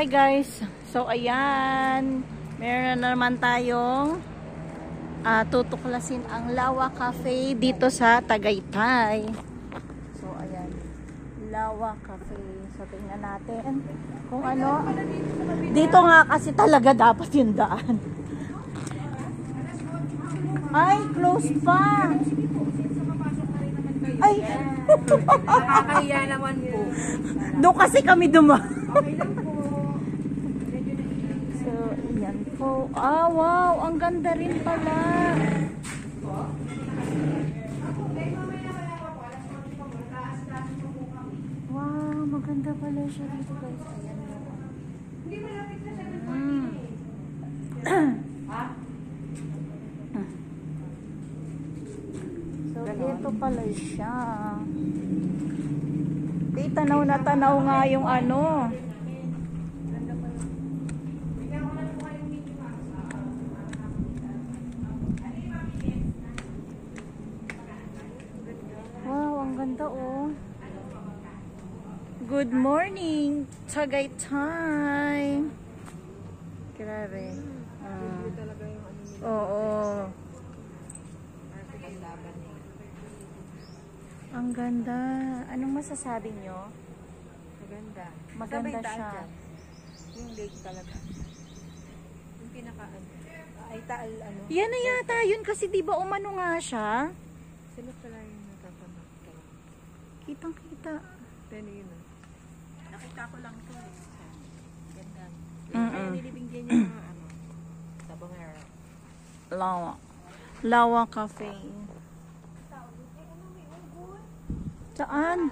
Hi guys, so ayan, meron na naman tayong tutuklasin ang Lawa Cafe dito sa Tagaytay. So ayan, Lawa Cafe. So tingnan natin kung ano. Dito nga kasi talaga dapat yung daan. Ay, close pa. Ay, nakakahiya naman po. doon kasi kami dumaan. Okay lang po. So, yan po. Ah, wow. Ang ganda rin pala. Wow, maganda pala siya dito guys. Ayan mo. So, ito pala siya. Di, tanaw na tanaw nga yung ano. Ganda oh. Good morning, Tagaytay. Grabe. Oo. Ang ganda. Anong masasabi nyo? Maganda. Maganda siya. Yung lake talaga. Yung pinaka ay taal ano. Yan na yata yun kasi diba umano nga siya? Sila pala yung natatanong. Kitang kita. Pero yun ah. Nakita ko lang to eh. Ganda. Kaya nilibing din yung mga ano. Tabangera. Lawa. Lawa Cafe. Saan?